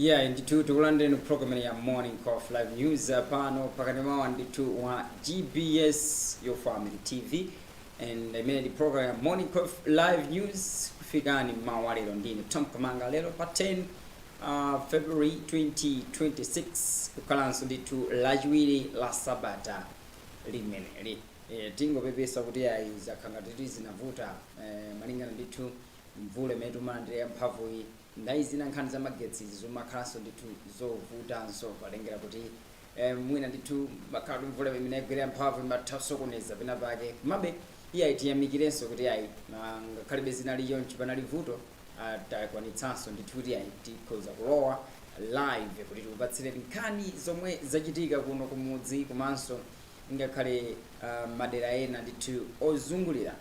Yeah, ndithu tikulandeni program ya Morning Coffee Live News pano pakati mawa ndithu wa GBS Your Family TV and imene ndi program ya Morning Coffee Live News kufikani mawa lero ndine Tom Kamanga lero pa 10 February 2026 kukalanso ndithu lachiwiri la sabata limeneli tingopepesa kuti ayi zakhanga titi zinavuta malingana ndithu mvula imene timalandira mphamvu iyi ndayi zina nkhani za magetsi zomakhalanso ndithu zovutanso palengera kuti mwina ndithu makhala mvula imene igwera mphamvu imathasokoneza pena pake komabe iye ayitiyamikirenso kuti ayi ngakhalibe zina liyonchi panali vuto takwanitsanso ndithu kuti ayi tikhoza kulowa live kuti tikupatsireni nkhani zomwe zachitika kuno kumudzi komanso ngakhale madera ena ndithu ozungulira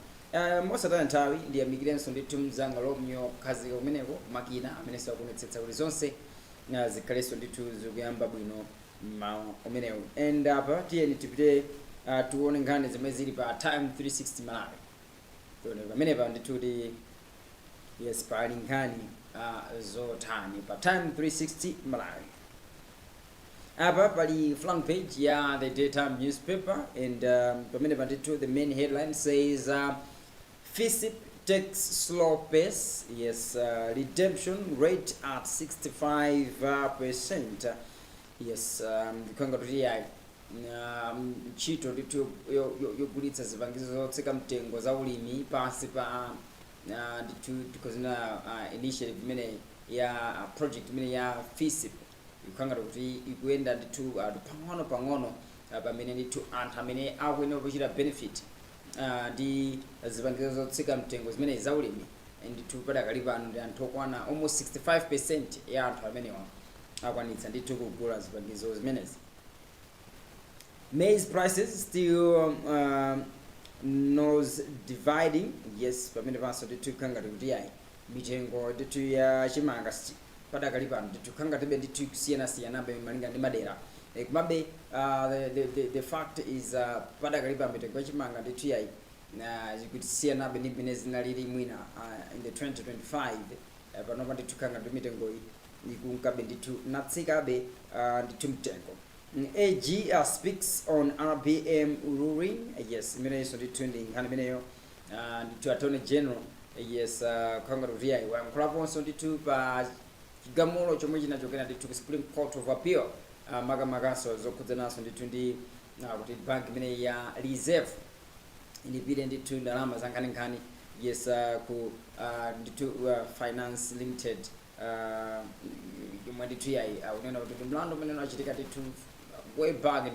mosataya nthawi ndiyamikirenso ndithu mzanga lomnyo khazika kumeneko makina amene sakunetsetsa kuti zonse zikhalenso ndithu zikuyamba bwino mawa umenewu and apa tiyeni tipite tione nkhani zomwe zili pa time 360 Malawi tione pamenepa ndithu kuti yes pali nkhani zotani pa time 360 Malawi apa pali front page ya the daytime newspaper and pamenepa ndithu the main headline says FISIP takes slow pace, yes, redemption rate at 65%. Yes, ndikanga kuti ntchito ndithu yogulitsa zipangizo zotseka mtengo za ulimi pansi pa ndithu tikozina initiative imene ya project imene ya FISIP ikanga kuti ikuyenda ndithu pang'ono pamene ndithu anthu amene akuyenera kuchita benefit ndi zipangizo zotseka mtengo zimene zaulimi ndithu padakali pano ndi anthu okwana almost 65% ya anthu amenewa akwanitsa ndithu kugula zipangizo zimenezi. Maize prices still nose dividing, yes pamene panso ndithu khangati kuti yayi mitengo ndithu ya chimanga padakali pano ndithu khangati be ndithu kusiyana-siyanabe malinga ndi madera kumabe the fact is padakali pa mitengo ya chimanga ndithu yayi zikutisiyanabe ndi mmene zinalili mwina in the 2025 panopa ndithu khanga ndi mitengo ikunkabe ndithu natsikabe ndithu mtengo. AG speaks on RBM ruling, yes imeneyinso ndithu ndi nkhani imeneyo ndithu Attorney General yes khanga kuti yayi wayankhulaponso ndithu pa chigamulo chomwe chinachokera ndithu ku Supreme Court of Appeal makamakaso zokhudzananso ndithu ndi kuti bank imene ya reserve ilipire ndithu ndalama za nkhaninkhani yes ku ndithu finance limited yomwe ndithu yayi unena kuti mlandu umene unachitika ndithu way back in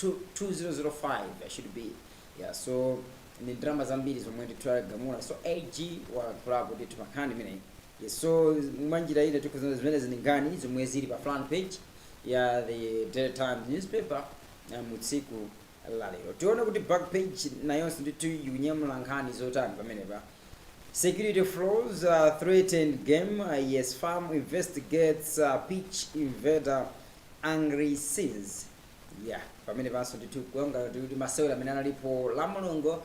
2005 should be yeah so ni drama zambiri zomwe ndithu agamula so AG wakhulapo ndithu pankhani imeneyi yes so mwanjira ine tikuzana zimene ziningani zomwe zili pa front page ya the daytime newspaper mutsiku lalero tione kuti back page nayonso ndithu yunyamula nkhani zotani pamenepa. Security flaws threatened game, yes farm investigates pitch invader angry scenes yeah pamene panso ndithu kuanga kuti masewera amene analipo la mulungu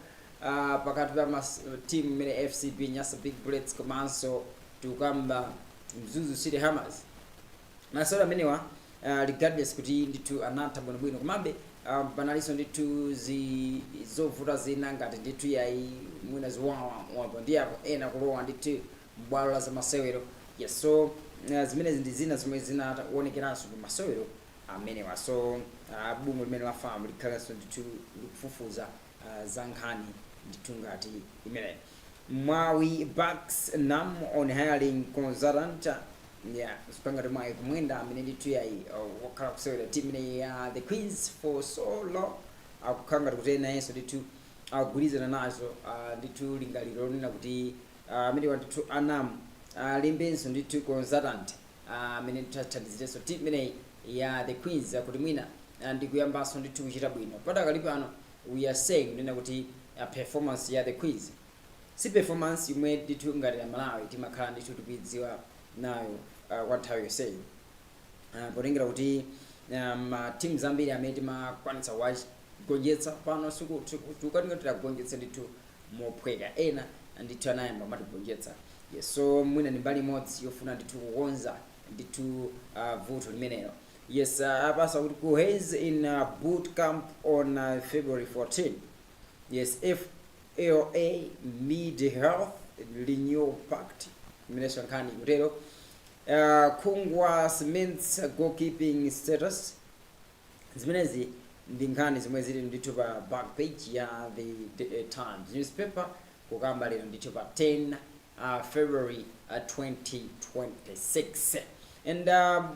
pakati pa team imene FCB Nyasa Big Bullets komanso tikukamba Mzuzu City Hammers masewera amenewa regardless kuti ndithu anatha bwinobwino komabe panalinso ndithu zovuta zina ngati ndithu yayi mwina ziwawa ndi apo ena kulowa ndithu m'bwalo la zamasewero yes so zimenezi ndi zina zomwe zinaonekeranso ku masewero amenewa so bungwe limene lafamu likhalanso ndithu likufufuza za nkhani ndithu ngati imeneyi. Mwawi backs NAM on hiring consultant yeah sipangati mwayi kumwenda amene ndithu yayi wakhala kusewera team imene ya the Queens for so long akukhangati kuti nayenso ndithu agulizana nazo ndithu lingaliro lina kuti amene ndithu NAM limbenso ndithu consultant amene tathandizirenso team imene ya the Queens kuti mwina ndikuyambanso ndithu kuchita bwino padakali pano we are saying nena kuti performance ya the Queens si performance imwe ndithu ngati ya Malawi timakhala ndithu tikuidziwa nayo kwa nthawi yonse potengera kuti team zambiri amene timakwanitsa wagonjetsa pano tikukatinga titagonjetsa ndithu mophweka ena ndithu anayamba matigonjetsa yes so mwina ni mbali imodzi yofuna ndithu kukonza ndithu vuto limenelo. Yes, apasa kuti kuhes in boot camp on February 14. Yes, FLA Mid Health Renewal Pact imenesha nkhani kutero. Kungwa cements goalkeeping status. Zimenezi ndi nkhani zimwe zili ndithu pa back page ya the Times newspaper kukamba lero ndithu pa 10 February 2026. And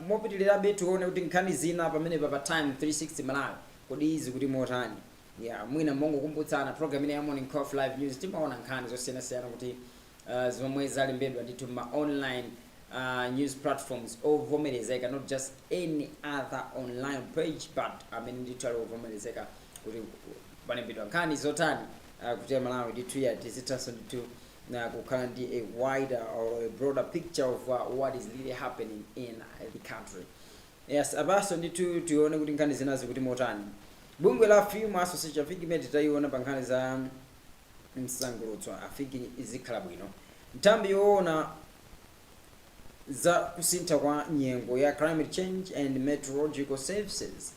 mopitilirabe tione kuti nkhani zina pamene pa Time 360 Malawi kodi izi kuti motani. Yeah, mwina mongo kumbutsana program ine ya Morning Coffee Live News timaona nkhani zosiyanasiyana kuti zomwe zalembedwa ndithu ma online news platforms ovomerezeka, not just any other online page, but ndithu ali ovomerezeka kuti palembedwa nkhani zotani kuti Malawi ndithu ya tizitanso ndithu kukhala ndi a wider or a broader picture of what is really happening in the country. Yes, abaso ndithu tione kuti nkhani zinazi kuti motani. Bungwe la Film Association afiki taiona pa nkhani za msangulutso afiki izikhala bwino. Ntambi yoona za kusintha kwa nyengo ya climate change and meteorological services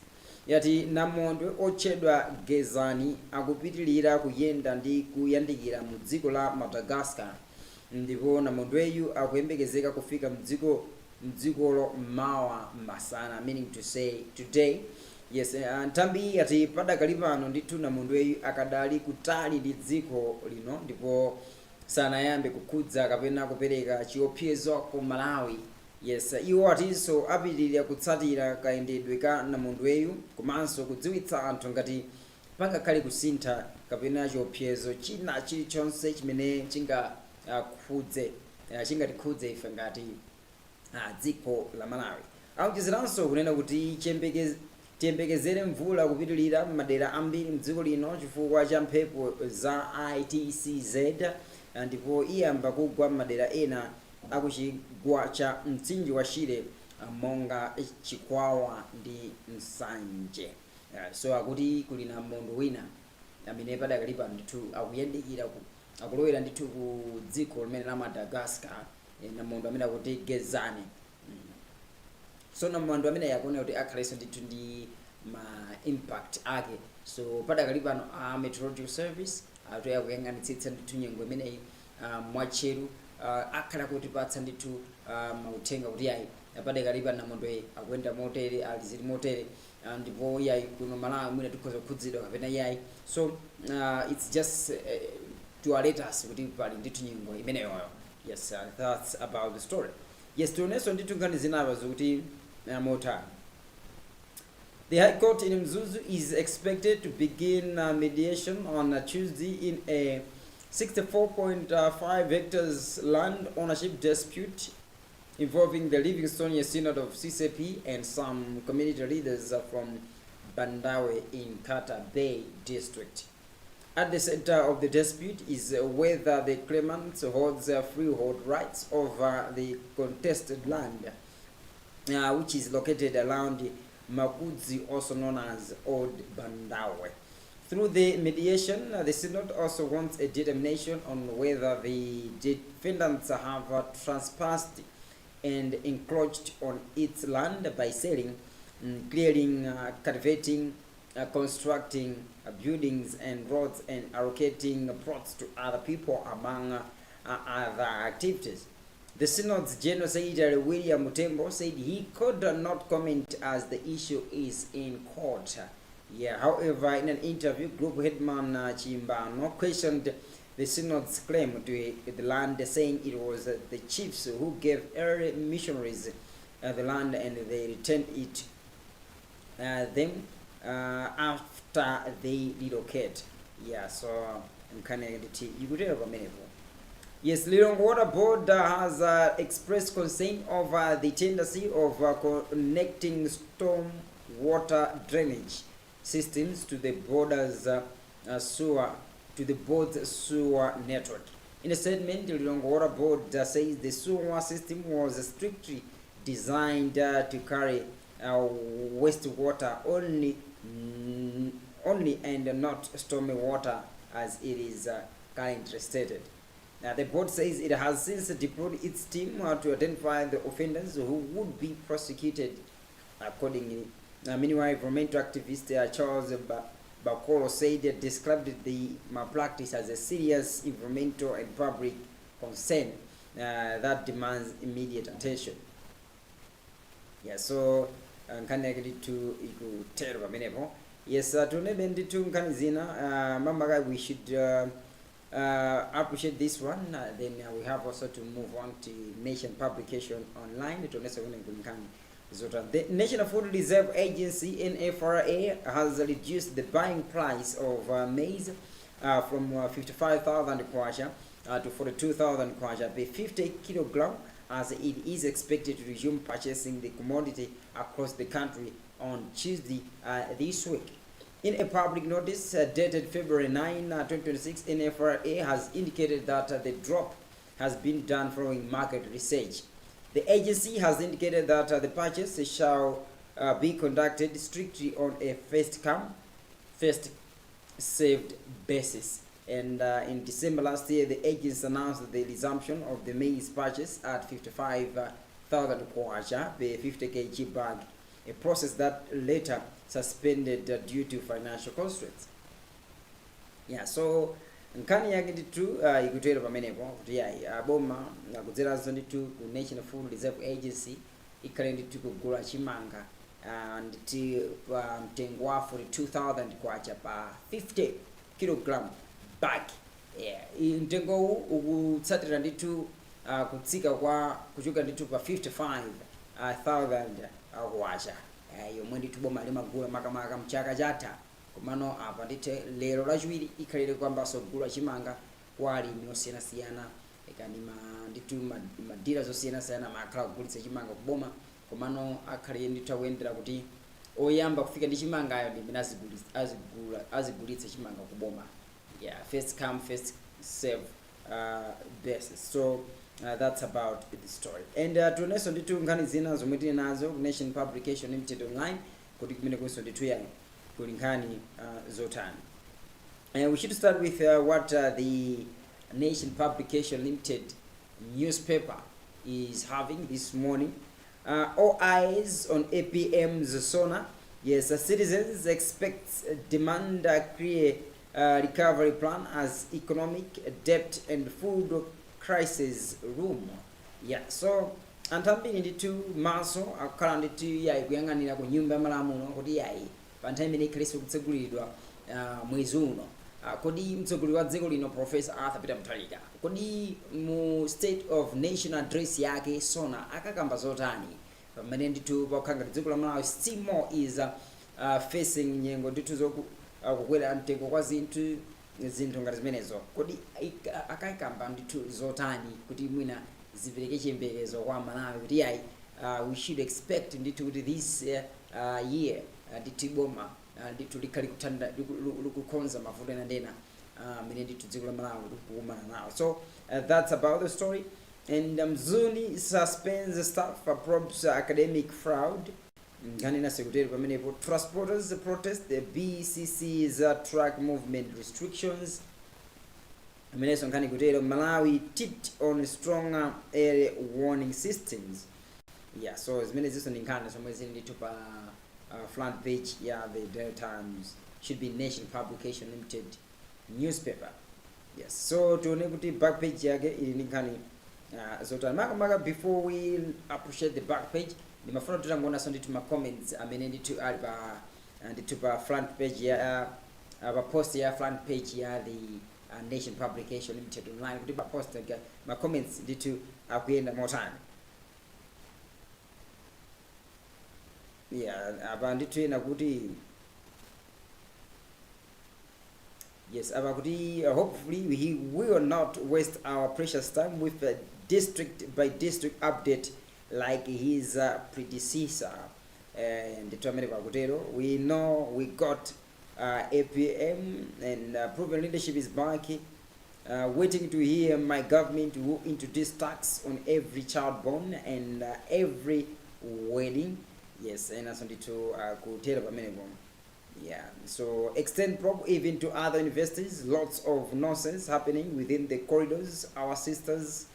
yati namondwe ochedwa Gezani akupitilira kuyenda ndi kuyandikira mu dziko la Madagascar, ndipo namondweyu akuyembekezeka kufika mdzikolo mawa masana, meaning to say today. Yes, ntambi yati padakali pano ndithu namondweyu akadali kutali ndi dziko lino, ndipo sanayambe kukhudza kapena kupereka chiopsezo ku Malawi. Yes, iwo atinso apitilira kutsatira kayendedwe ka namondweyu komanso kudziwitsa anthu ngati pangakhale kusintha kapena chiopsezo china chilichonse chimene chingatikhudze ife ngati dziko la Malawi. Akuchiziranso kunena kuti tiyembekezere mvula kupitilira m'madera ambiri mdziko lino chifukwa cha mphepo za ITCZ, ndipo iyamba kugwa m'madera ena akuchigwa cha mtsinje wa Shire monga Chikwawa ndi Nsanje. So akuti kuli namondo wina amene padakali pano ndithu akuyandikira akulowera ndithu ku dziko limene la Madagascar, namondo amene akuti Gezani. So namondo amene yakuona kuti akhalenso ndithu ndi ma impact ake. So padakali pano meteorological service akuyang'anitsitsa ndithu nyengo imeneyi mwatcheru, akhala kuti patsa ndithu mauthenga kuti yayi padakali pano namondo akuyenda motere alizili motere, ndipo yayi kuno Malawi mwina tikhoza kukhudzidwa kapena yayi. So it's just to alert us kuti pali ndithu nyengo imeneyoyo. Yes, that's about the story. Yes, tionenso ndithu nkhani zinazo zokuti motani. The High Court in Mzuzu is expected to begin mediation on Tuesday in a 64.5 hectares land ownership dispute involving the Livingstone Synod of CCP and some community leaders from Bandawe in Kata Bay district. At the center of the dispute is whether the claimant holds freehold rights over the contested land, which is located around Makudzi, also known as Old Bandawe. Through the mediation, the Synod also wants a determination on whether the defendants have trespassed and encroached on its land by selling, clearing, cultivating, constructing buildings and roads, and allocating plots to other people, among other activities. The Synod's General Secretary William Mutembo said he could not comment as the issue is in court. Yeah, however, in an interview, Group Headman Chimbano questioned the Synod's claim to the land, saying it was the chiefs who gave early missionaries the land and they returned it them after they relocate. Yeah, so I'm kind of you could tell about. Yes, Lilongwe Water Board has expressed concern over the tendency of connecting storm water drainage systems to the board's sewer network. In a statement, the Lilongwe Water Board says the sewer system was strictly designed to carry wastewater only and not stormy water, as it is currently stated. The board says it has since deployed its team to identify the offenders who would be prosecuted accordingly. Meanwhile, environmental activist Charles Bakolo said described the malpractice as a serious environmental and public concern that demands immediate attention. Yeah, so nkhani yake ndithu ikutero pamenepo. Yes, tunebe ndithu nkhani zina mamaka we should appreciate this one. Then we have also to move on to Nation Publication Online. The National Food Reserve Agency (NFRA) has reduced the buying price of maize from 55,000 kwacha to 42,000 kwacha per 50 kilogram, as it is expected to resume purchasing the commodity across the country on Tuesday this week. In a public notice dated February 9, 2026, NFRA has indicated that the drop has been done following market research. The agency has indicated that the purchase shall be conducted strictly on a first-come, first-served basis. And in December last year, the agency announced the resumption of the maize purchase at 55,000 kwacha per 50 kg bag, a process that later suspended due to financial constraints. Yeah, so nkhani yake ndithu ikutero pamenepo kuti yayi aboma akudzeranso ndithu ku National Food Reserve Agency ikhale ndithu kugula chimanga nditi pa mtengo wa 42,000 kwacha pa 50 kilogram bag. Yeah, mtengo huu ukutsatira ndithu kutsika kwa kuchoka ndithu pa 55,000 kwacha yomwe ndithu boma limagula makamaka mchaka chatha. Komano apa ndithe lero lachiwiri ikhalire kwamba sogula chimanga kwa alimi osiyanasiyana ikani ndithu madira zosiyanasiyana makhala kugulitsa chimanga kuboma, komano akhale ndithu akuyendera kuti oyamba kufika ndi chimangayo ndi amene azigulitsa chimanga kuboma. Yeah, first come first serve basis. So that's about the story. And tunenso ndithu nkhani zina zomwe tili nazo ku Nation Publication Limited Online kuti kumene kunso ndithu yayi kuli nkhani zotani. We should start with what the Nation Publication Limited newspaper is having this morning. All eyes on APM's SONA. Yes, citizens expect demand clear recovery plan as economic debt and food crisis room. Yeah, so antambiri ndithu maso akukhala ndithu yayi kuyang'anira ku nyumba ya malamulo kuti yayi pa nthawi imene ikhaliso kutsegulidwa mwezi uno. Kodi mtsogoleri wa dziko lino Professor Arthur Peter Mutharika kodi mu State of Nation address yake SONA akakamba zotani pamene ndithu pakukhanga dziko la Malawi still more is facing nyengo ndithu kukwera mtengo kwa zinthu ngati zimenezo. Kodi akakamba ndithu zotani kuti mwina zipereke chiyembekezo kwa Malawi kuti yayi we should expect ndithu kuti this year ndithu boma ndithu likhali kukonza mavuto ena ndena amene ndithu dziko la Malawi likukumana nawo. So that's about the story. And Mzuni suspends staff probes academic fraud. Nganina secretary pamenepo. Transporters protest the BCC's track movement restrictions. Ameneso nkhani kutero Malawi tipped on stronger air warning systems. Yeah, so zimene ziso ndi nkhani zomwe zili ndithu pa front page ya the Daily Times, should be Nation Publication Limited newspaper. Yes, so tuone kuti back page yake ili ndi nkhani zotani makamaka. Before we appreciate the back page, ndimafuna tutangona so ndithu ma comments amene ndithu ali pa ndithu pa front page ya pa post ya front page ya the Nation Publication Limited Online kuti pa post ma comments ndithu akuyenda motani. Yeah, apa ndithu ena kuti yes, apa kuti hopefully we will not waste our precious time with a district by district update like his predecessor. And we know we got APM and proven leadership is back. Waiting to hear my government will introduce tax on every child born and every wedding. Yes, and that's only to kutera pamenepo. Yeah, so extend probe even to other universities. Lots of nonsense happening within the corridors. Our sisters,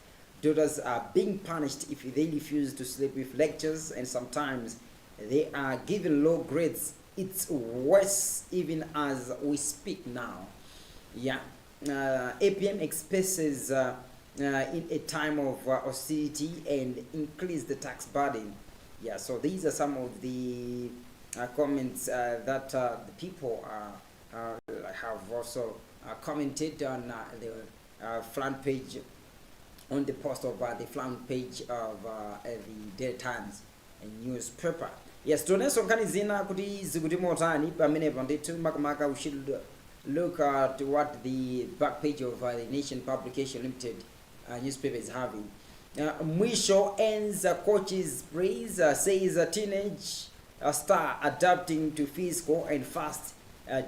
daughters are being punished if they refuse to sleep with lectures, and sometimes they are given low grades. It's worse even as we speak now. Yeah, APM expresses in a time of austerity and increase the tax burden. Yeah, so these are some of the comments that the people have also commented on the front page, on the post of the front page of the Daily Times and newspaper. Yes, tionenso nkhani zina kuti zikuti motani pamenepo ndithu makamaka we should look at what the back page of the Nation Publication Limited newspaper is having. Mwisho ends coach's praise, says a teenage star adapting to physical and fast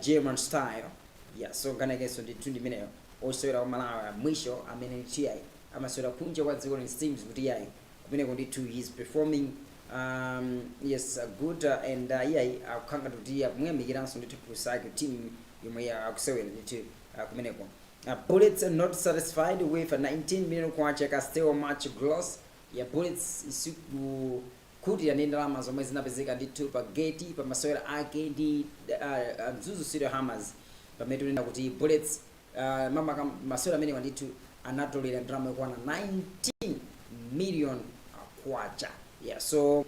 German style. Yeah, so gonna get so the 20 minutes osewera omalawa mwisho amene chiyai amasewera kunja kwa dziko seems kuti yai kumene kuti two is performing yes good and yai akukanga kuti akumuyamikiranso ndithu kusaka team yomwe akusewera ndithu kumeneko. Bullets are not satisfied with a 19 million kwacha still much gloss. Yeah, Bullets isiku kuti ya ndalama zomwe zinapezeka ndithu pa gate pa masewera ake ndi Mzuzu City Hammers pamene tunena kuti Bullets mama masewera amene ndithu anatolera ndalama yokwana 19 million kwacha. Yeah, so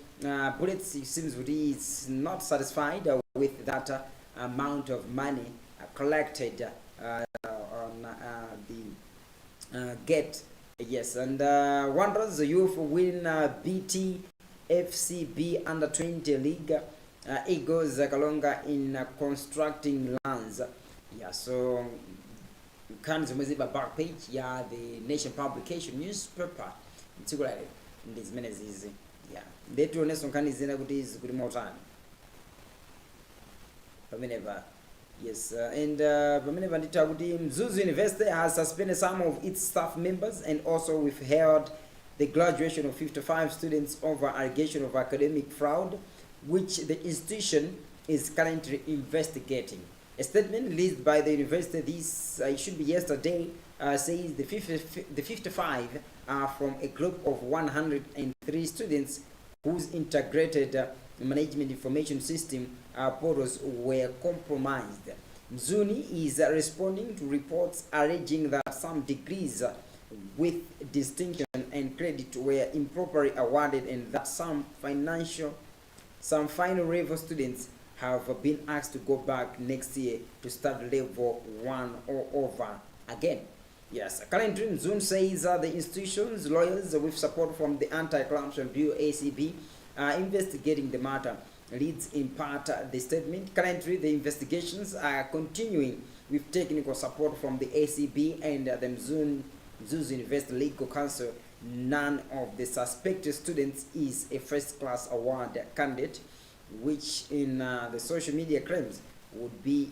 Bullets seems to is not satisfied with that amount of money collected on the gate. Yes, and Wanderers Youth win BT FCB under 20 league. Eagles Kalonga in constructing lands. Yeah, so can the back page, yeah, the Nation Publication newspaper. Particularly in these minutes is yeah. They do next one can is good more time. Yes, and Mzuzu University has suspended some of its staff members and also withheld the graduation of 55 students over allegation of academic fraud, which the institution is currently investigating. A statement released by the university this it should be yesterday says the 55 are from a group of 103 students whose integrated management information system portals were compromised. Mzuni is responding to reports alleging that some degrees with distinction and credit were improperly awarded and that some final level students have been asked to go back next year to start level 1 or over again. Yes, currently Mzuni says the institution's lawyers with support from the Anti-Corruption Bureau ACB are investigating the matter. Leads in part the statement. Currently, the investigations are continuing with technical support from the ACB and the Mzuzu University Legal Council. None of the suspected students is a first-class award candidate, which in the social media claims would be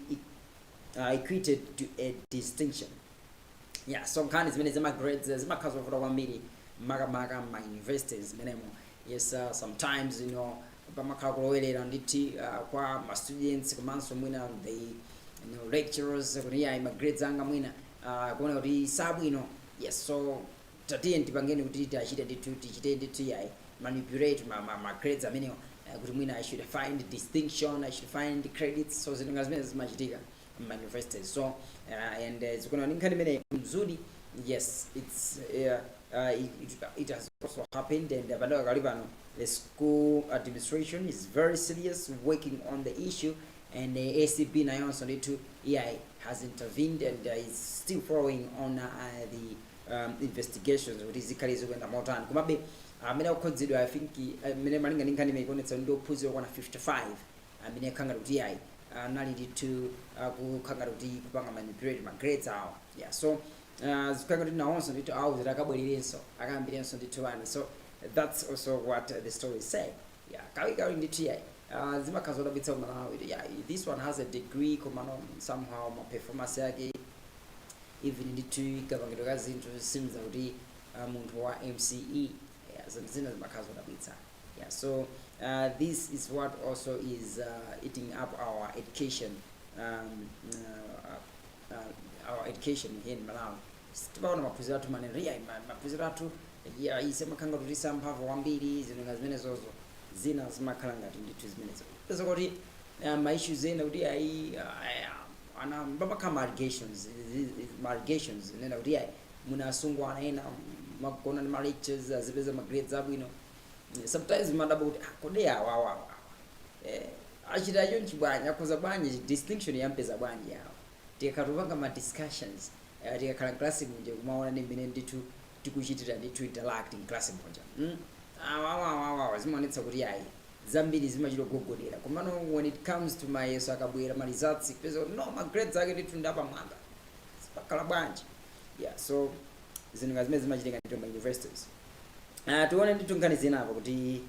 equated to a distinction. Yeah, some kind of zima grades, zima kazo for one mili, maga my universities, menemo. Yes, sometimes pamakalowelera nditi kwa ma students komanso mwina the lecturers kunia ima grades anga mwina kuona kuti sabwino. Yes, so tatiye ndipangeni kuti tiachite nditu tichite nditu yai manipulate ma grades amene kuti mwina I should find distinction, I should find credits, so zinthu ngazimene zimachitika ma universities. So and zikuona nkhani imene mzudi. Yes, it's it has also happened, and the school administration is very serious working on the issue, and the ACB Nayon need to has intervened and is still following on the investigations with this case when the motan kumabe amene ukonzidwa I think mene malinga ninkani mekonetsa ndo phuziro kwana 55 amene khanga kuti nali to kukhanga kuti kupanga manipulate ma grades awo. Yeah, so zikanga kuti nawonso ndito awu zitakabwerirenso akambirenso ndito wani. So that's also what the story say. Yeah, kawi ndito zimakazola bitsa umalawi. Yeah, this one has a degree komano somehow my performance yake even ndito ikabangiro kazinto seems kuti muntu wa MCE. Yeah, zina zimakazola bitsa. Yeah, so this is what also is eating up our education, um, our education here in Malawi. Tibaona maphunziro athu maneneriya maphunziro athu ise makhanga tutisa mphamvu kwambiri zinthu nga zimene zozo zina zimakhala ngati ndithu zimenezo pesa kuti ma-issues ena kuti ana pamakhala ma-allegations nena kuti munasungwana ena magona ndi ma-lectures azipeza ma-grades abwino. Sometimes madaba kuti kodi awa achita chonchi bwanji akhoza bwanji distinction yampeza bwanji awa tikatupanga ma discussions tikakhala class munje kumaona ndi mmene ndithu tikuchitira ndithu interact in class munja awa zimaonetsa kuti zambiri zimachita kugogodera komano when it comes to mayeso akabwera ma results pesa no ma grades ake ndithu ndapamwamba sipakhala bwanji. Yeah, so zinthu nga zimene zimachitika ndithu ma universities. Tuone ndithu nkhani zina apa kuti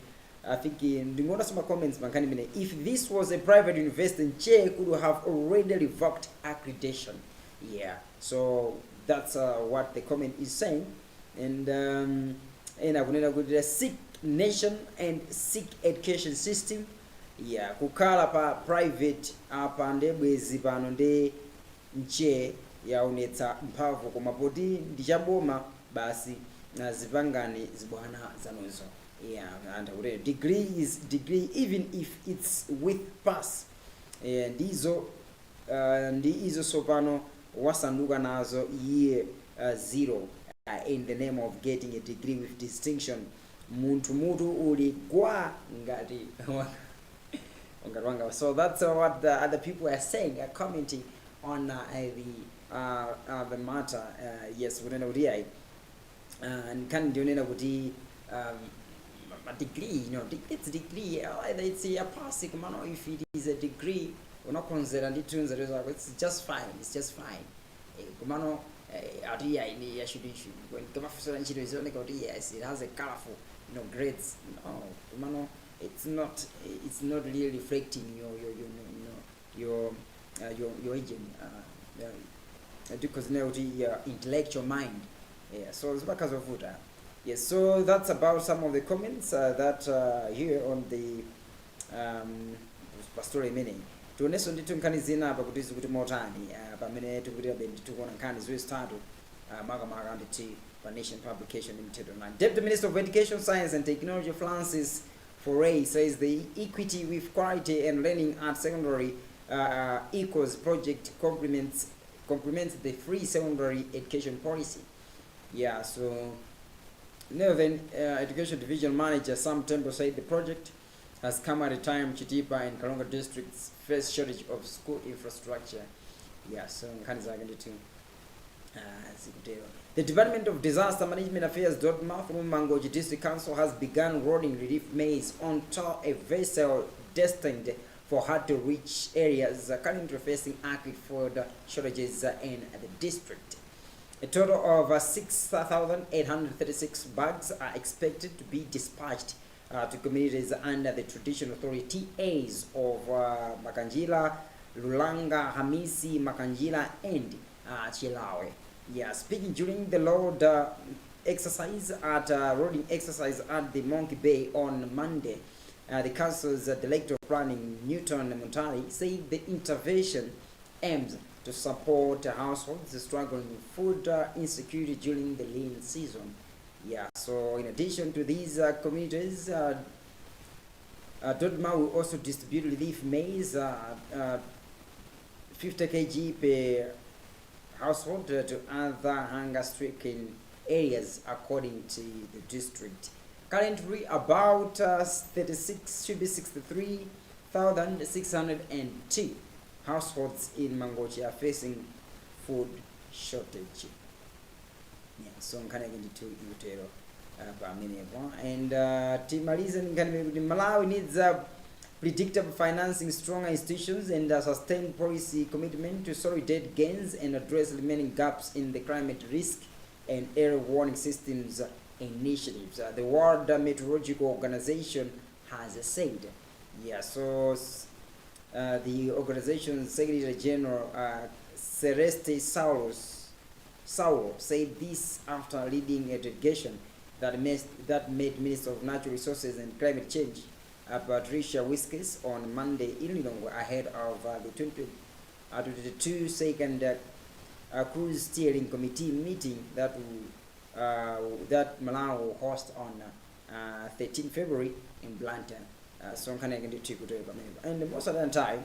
I think ndingoona some comments mankhani mene, if this was a private university Nche could have already revoked accreditation. Yeah, so that's what the comment is saying. And akunena kuti the sick nation and sick education system. Yeah, kukhala pa private apa ndebwezi pano ndi Nche yaonetsa mphamvu koma poti ndichaboma basi zipangani zibwana zanuzo. Yeah, and degree is degree even if it's with pass. Ndizo ndizo sopano wasanduka nazo year zero in the name of getting a degree with distinction. Mutu uli kwa ngati wanga. So that's what the other people are saying, are commenting on the matter. Yes, unena kuti and can ndionena kuti a degree, it's a degree, either it's a pass, if it is a degree, we're not considered it's just fine, kumano when yes, it has a colorful, grades. No, kumano it's not really reflecting your agent, because your intellectual mind. Yeah, so it's because of food. Yes, so that's about some of the comments that here on the pastoral mini. Tuoneso ndithu nkhani zina apa kuti zikuti motani pamene tikutira bendi tikuona nkhani zostatu makamaka nditi pa Nation Publication Limited online. Deputy Minister of Education, Science and Technology Francis Foray says the equity with quality and learning at secondary equals project complements the free secondary education policy. Yeah, so Nerven Education Division Manager Sam Temple said the project has come at a time Chitipa and Kalonga districts face shortage of school infrastructure. Yeah, so the Department of Disaster Management Affairs from Mangochi District Council has begun rolling relief maize onto a vessel destined for hard to reach areas currently facing acute food shortages in the district. A total of 6,836 bags are expected to be dispatched to communities under the traditional authority TAs of Makanjila, Lulanga, Hamisi, Makanjila, and Chilawe. Yeah, speaking during the load exercise rolling exercise at the Monkey Bay on Monday, the council's director of planning, Newton Muntari, said the intervention aims to support households struggling with food insecurity during the lean season. Yeah, so in addition to these communities, Dodma will also distribute relief maize, 50 kg per household to other hunger-stricken areas according to the district. Currently, about 63,602 households in Mangochi are facing food shortage. Yeah, so I'm kind of going to Utero and Malawi needs predictable financing, stronger institutions, and sustained policy commitment to consolidate gains and address remaining gaps in the climate risk and air warning systems initiatives. The World Meteorological Organization has said. Yeah, so the organization's Secretary General Celeste Saulo said this after leading a delegation that made Minister of Natural Resources and Climate Change Patricia Whiskers on Monday in Lilongwe ahead of the 2022 second cruise steering committee meeting that Malawi will host on 13 February in Blantyre. So nkhani yake ndithu ikutoka pamene, and most of the time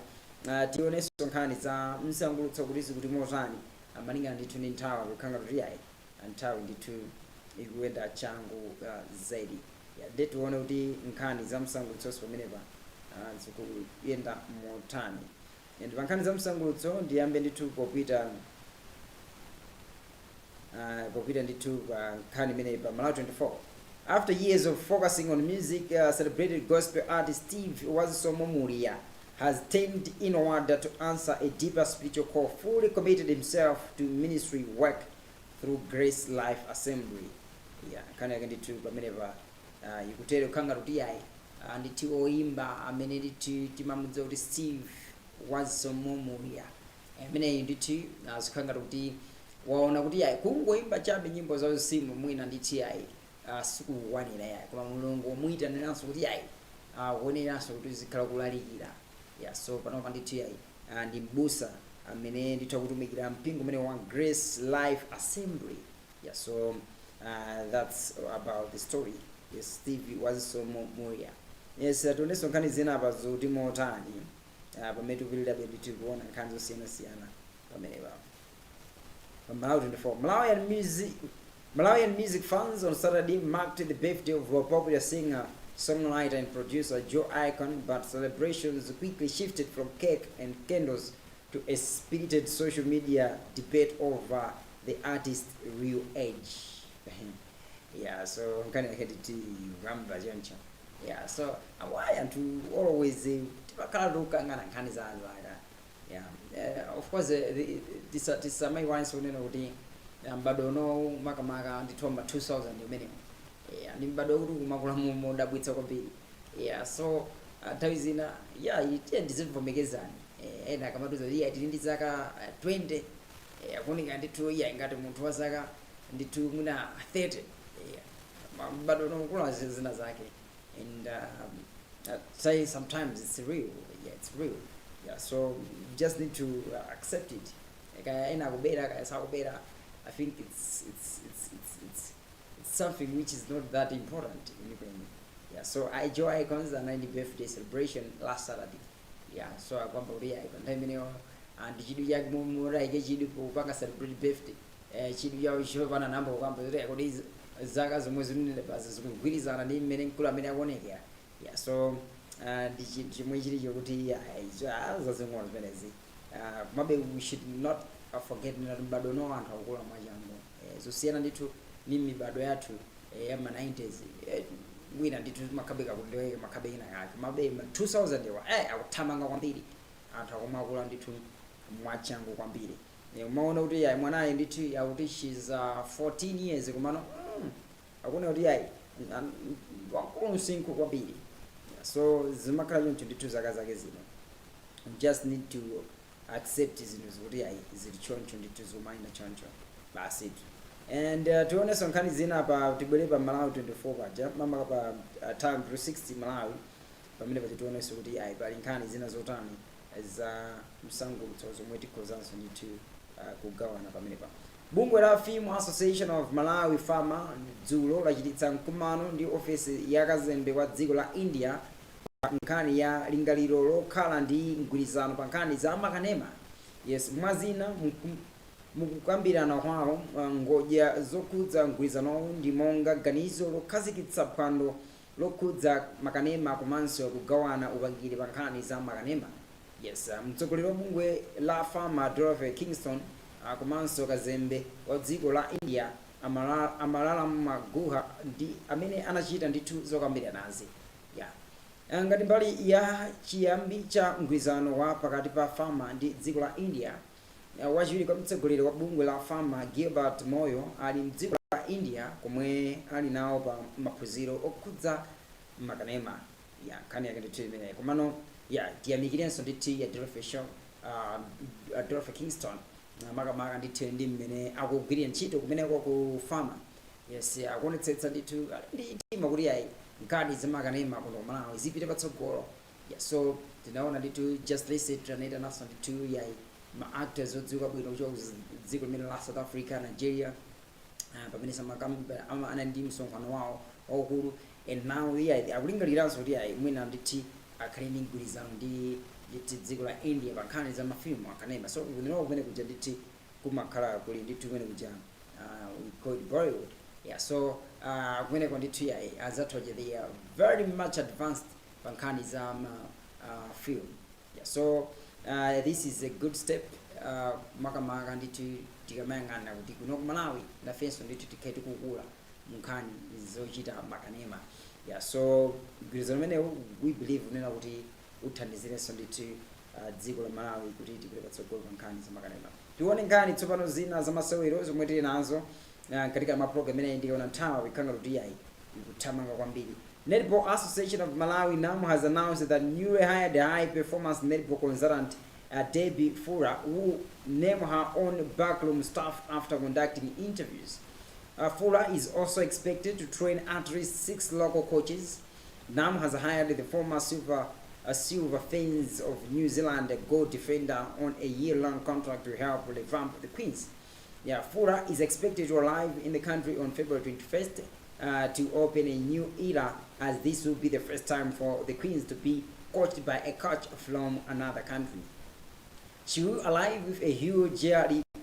tionenso nkhani za msangulutso kuti motani amalinga ndithu ndi nthawi kukhanga kuti yayi nthawi ndithu ikuyenda changu zaidi de tione kuti nkhani za msangulutso pamenepa zikuyenda motani. And pa nkhani za msangulutso ndiyambe ndithu popita ndithu pa nkhani imeneyi pa Malawi 24. After years of focusing on music, celebrated gospel artist Steve Wazisomo Mulia has turned inward to answer a deeper spiritual call, fully committed himself to ministry work through Grace Life Assembly. Yeah, kana yake ndithu pamenepa ikutere kukanga kuti yayi ndithu oimba amene ndithu timamudza kuti Steve Wazisomo Mulia amene ndithu azikanga kuti waona kuti yayi kungoimba chabe nyimbo za uzimu mwina ndithu yayi sikuwanira yayi koma mulungu omuyitaniranso kuti yayi kuoneranso kuti zikhala kulalikira. Yeah, so panopa ndithu yayi ndi mbusa amene ndithu akutumikira mpingo umene wa Grace Life Assembly. Yeah, so that's about the story. Yes, Steve Wazisomo Mulia. Yes, tionenso nkhani zina apa zoti motani pamene tikupitirabe ndithu kuona nkhani zosiyanasiyana pamenepa. Malawi 24. Malawian music fans on Saturday marked the birthday of a popular singer, songwriter and producer Joe Icon, but celebrations quickly shifted from cake and candles to a spirited social media debate over the artist's real age. Yeah, so I'm kind of headed to Ramba Junction. Yeah, so why and to always yeah, of course this my wines on bado no makamaka ndithoma 2000 umene ndi bado kuti kumakula mudabwitsa kwambiri. Yeah, so nthawi zina itiye ndizimvomekezani ena akamatuza kuti tili ndi zaka 20 akuoneka ndithu ngati munthu wa zaka ndithu mwina 30 bado nokula zina zake. And say sometimes it's real. Yeah, it's real. Yeah, so you just need to accept it. Ena kubera sakubera, I think it's something which is not that important. Yeah, so I Joe Icon's 90th birthday celebration last Saturday. Yeah, so I kwamba uri icon time leo and chidu yak mumura ike chidu kupanga celebrate birthday. Chidu yawo isho pana number kwamba uri akodi zaka zomwe zinene basi zikugwirizana ndi mmene nkulu amene akuonekera. Yeah, so chimwe chili chokuti zazing'ono zimenezi. Maybe we should not forget that bado no anthu akukula mwachangu. Zosiyana ndithu ni mibado yathu ya ma 90s. Wina ndithu makabeka kundeweka makabeka na yake. Maybe 2000 wa akuthamanga kwambiri. Anthu akumakula ndithu mwachangu kwambiri. Umaona kuti yayi mwanayi ndithu yakuti she's 14 years kumano akuna kuti yayi wakulu sinko kwambiri. So zimakhala choncho ndithu zaka zake zino. You just need to accept zinthu zikuti yayi zili choncho ndithu zomayina choncho basi. And tionenso nkhani zina pa tibwere pa Malawi 24 paja mama pa time 360 Malawi pamene pachitionenso kuti yayi pali nkhani zina zotani za msangulutso zomwe tikhozanso ndithu kugawana pamene pa. Bungwe la Film Association of Malawi Farmer dzulo lachititsa mkumano ndi ofesi ya kazembe wa dziko la India pa nkhani ya lingaliro lokhala ndi mgwirizano pa nkhani za makanema. Yes, mwazina mukukambirana kwawo ngodya zokhudza mgwirizano ndi monga ganizo lokhazikitsa phwando lokhudza makanema komanso kugawana upangiri pa nkhani za makanema. Yes, mtsogoleri wa bungwe la Farmer Dorothy Kingston komanso kazembe wa dziko la India Amalala Maguha ndi amene anachita ndithu zokambirana nazi. Yeah, ngati mbali ya chiyambi cha mgwirizano wa pakati pa Farmer ndi dziko la India, wachiwiri kwa mtsogoleri wa bungwe la Farmer Gilbert Moyo ali mdziko la India komwe ali nawo pa maphunziro okhudza makanema. Yeah, nkhani yake ndithu imene komano tiyamikirenso ndithu ya Dorothy Kingston makamaka ndithu ndi mmene akugwirira ntchito kumeneko ku Farmer yes akuonetsetsa ndithu ndi tima kuti yayi nkhani zamakanema kuno Malawi zipite patsogolo. Yes, so tinaona ndithu just recently tinaita naso ndithu yayi ma actors odziwika bwino kuchoka dziko limene la South Africa, Nigeria, pamene samakamba ana ndi msonkhano wawo waukulu, and now yayi akulingaliranso kuti yayi mwina ndithu akhale ndi mgwirizano ndi dziko la India pa nkhani za mafilimu akanema. So kunena kumene kuja ndithu kumakhala kuli ndithu kumene kuja we call it Bollywood. Yeah, so kumene kwa ndithu yayi azathoje they are very much advanced pa nkhani za film. Yeah, so this is a good step makamaka ndithu tikamayang'ana kuti kuno ku Malawi nafenso ndithu tikhale tikukula munkhani zochita makanema. Yeah, so mgwirizano umene we believe unena kuti uthandizirenso ndithu dziko la Malawi kuti tipite patsogolo pa nkhani za makanema. Tione nkhani tsopano zina za masewero zomwe tili nazo katika maprogram ene ndiona nthawi ikanga kuti yayi ikuthamanga kwambiri. Netball Association of Malawi now has announced that newly hired high performance netball consultant Debbie Fura will name her own backroom staff after conducting interviews. Fura is also expected to train at least 6 local coaches. NAM has hired the former Silver Fins of New Zealand goal defender on a year-long contract to help revamp the Queens. Yeah, Fura is expected to arrive in the country on February 21st to open a new era, as this will be the first time for the Queens to be coached by a coach from another country. She will arrive with a huge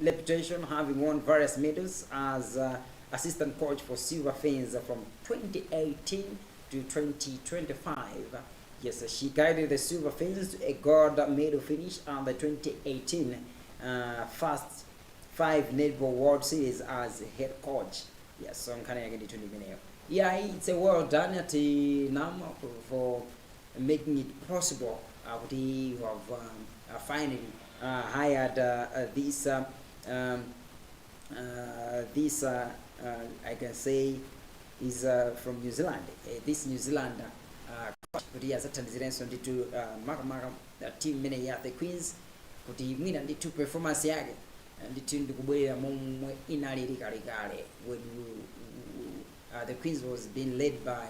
reputation, having won various medals as assistant coach for Silver Fins from 2018 to 2025. Yes, she guided the Silver Fins to a gold medal finish on the 2018 Fast 5 Netball World Series as head coach. Yes, so I'm kind of getting to the yeah, it's a well done at NAM for making it possible. We have finally hired this I can say is from New Zealand. This New Zealander kuti yazathandizirenso ndithu makamaka team imene ya the Queens kuti mwina ndithu performance yake ndithu ndikubwerera momwe inalili kalekale when the Queens was being led by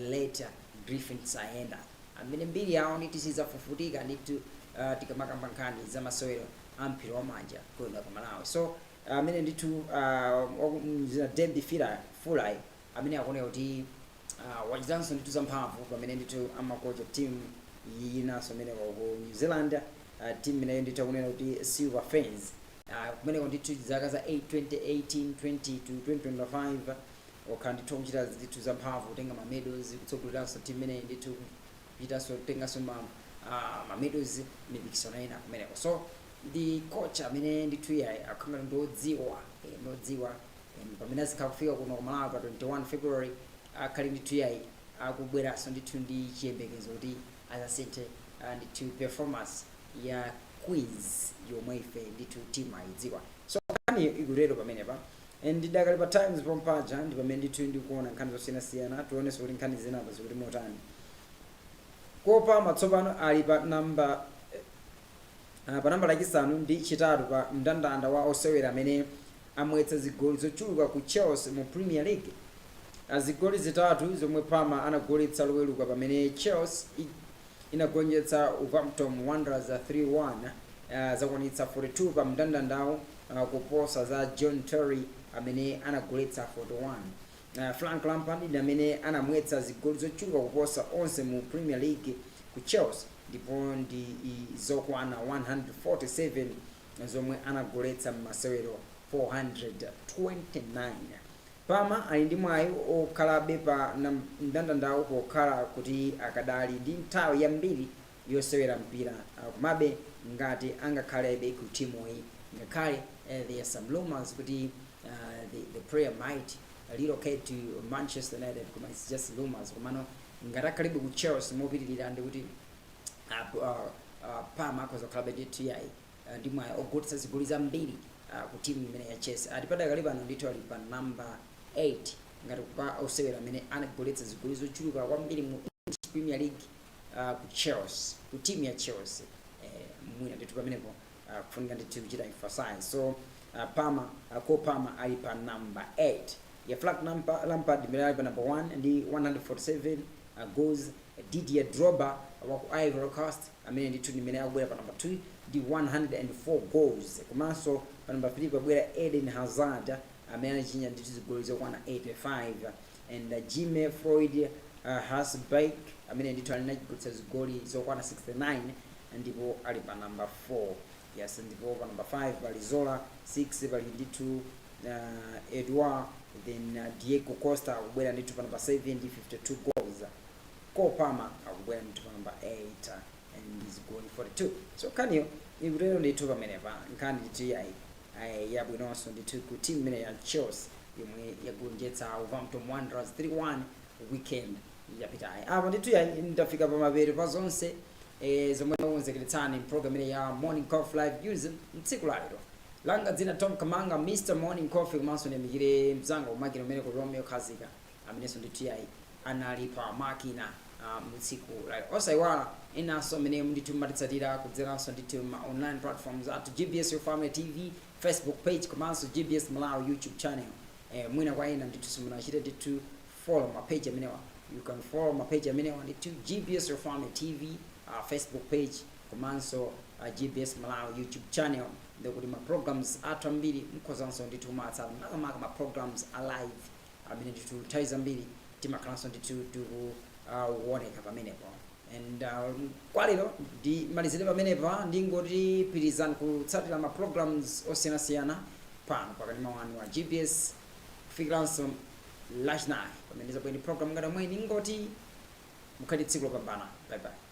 later Griffin Sayenda amene mbiri yawo ndithu sizafufutika ndithu tikamakamba nkhani za masewero ampira wamanja kuno ku Malawi. So amene ndithu Debbie Fura amene akuoneka kuti wachizanso ndithu zamphamvu pamene ndithu amakocha team yinaso amene ku New Zealand, team imene ndithu akunena kuti Silver Fins kumene ndithu zaka za 2018 20 to 2025 okha ndithu kuchita ndithu zamphamvu kutenga ma medals kutsogoleranso team imene ndithu kuchitanso kutenganso ma medals mipikisano ina kumeneko. So the coach amene ndithu yayi akhala ndodziwa pamene azikafika kuno ku Malawi pa 21 February akhali ndithu yayi akubweranso ndithu ndi chiyembekezo kuti azasinthe ndithu performance ya Queens yomwe ife ndithu team ayidziwa. So kani ikulero pamene pa and ndidakali pa times pompaja ndi pamene ndithu ndikuona nkhani zosiyanasiyana tionenso kuti nkhani zinapo zikuti motani. Kopa matsopano ali pa namba lachisanu ndi chitatu pa mndandanda wa osewera amene amwetsa zigoli zochuluka ku Chelsea mu Premier League. Zigoli zitatu zomwe Palmer anagoletsa loweruka pamene Chelsea inagonjetsa Wolverhampton Wanderers 3-1 zakwanitsa 42 pa mndandandawo kuposa za John Terry amene anagoletsa 41. Frank Lampard ndi amene anamwetsa zigoli zochuluka kuposa onse mu Premier League ku Chelsea ndipo ndi zokwana 147 zomwe anagoletsa m'masewero 429. Palmer ali ndi mwayi okhalabe pa mndandandawo pokhala kuti akadali ndi nthawi yambiri yosewera mpira komabe ngati angakhalebe ku timuyi ngakhale there are some rumors kuti the player might relocate to Manchester United koma it's just rumors komano ngati akhalibe ku Chelsea mopitirira ndi kuti Palmer akhalabe ndithu yayi ndi mwayi ogotsa zigoli zambiri ku timu imene ya Chelsea. Atipadakali pano ndithu ali pa number 8 ngati pa osewera amene anagoletsa zigoli zochuluka kwambiri mu English Premier League ku Chelsea, ku timu ya Chelsea. Mwina ndithu pamenepo kufunika ndithu kuchita emphasize. So Palmer ali pa number 8 ya Frank Lampard imene pa number 1 ndi 147 goals. Didier Drogba wa ku Ivory Coast amene ndithu imene akubwera pa number 2 ndi 104 goals. Komanso pa number 3 pabwera Eden Hazard amene anachinya ndithu zigoli zokwana 85 and Jimmy Floyd Hasbeck amene ndithu anachigolitsa zigoli zokwana 69 ndipo ali pa number 4. Yes, ndipo pa number 5 pali Zola, 6 pali ndithu Edouard, then Diego Costa akubwera ndithu pa number 7 ndi 52 goals. Cole Palmer akubwera ndithu pa number 8 and zigoli 42. So kaniyo ikutero ndithu pamenepa nkhani ndithu yabwinonso ndithu ku team imene ya Chelsea yomwe yagonjetsa Wolverhampton Wanderers 3-1 weekend yapitayi. Apa ndithu ndafika pa mapeto pa zonse zomwe takonzekeretsani program ile ya Morning Coffee Live News mtsiku lalero. Langa dzina Tom Kamanga, Mr Morning Coffee, komanso ndiyamikire mzanga umakina umene ku Romeo Khazika amenenso ndithu anali pa makina mtsiku lalero. Osaiwala inanso amene ndithu matitsatira kudzeranso ndithu ma online platforms at GBS Your Family TV, Facebook page, komanso GBS Malawi YouTube channel. Mwina kwa ina ndithu simunachita ndithu follow my page amenewa. You can follow my page amenewa ndithu GBS Your Family TV, Facebook page, komanso GBS Malawi YouTube channel. Ndikuti ma programs atambiri mkozanso ndithu matsala makamaka ma programs alive amene ndithu taiza mbiri timakhalanso ndithu kuoneka pamenepo. And kwa lero ndi malizire pamenepa ndingoti pirizani kutsatira ma programs osiyanasiyana pano pakanema wanu wa GBS kufikiranso last night pamene zabwera program ngati mwe ndingoti mukhale tsiku lopambana. Bye bye.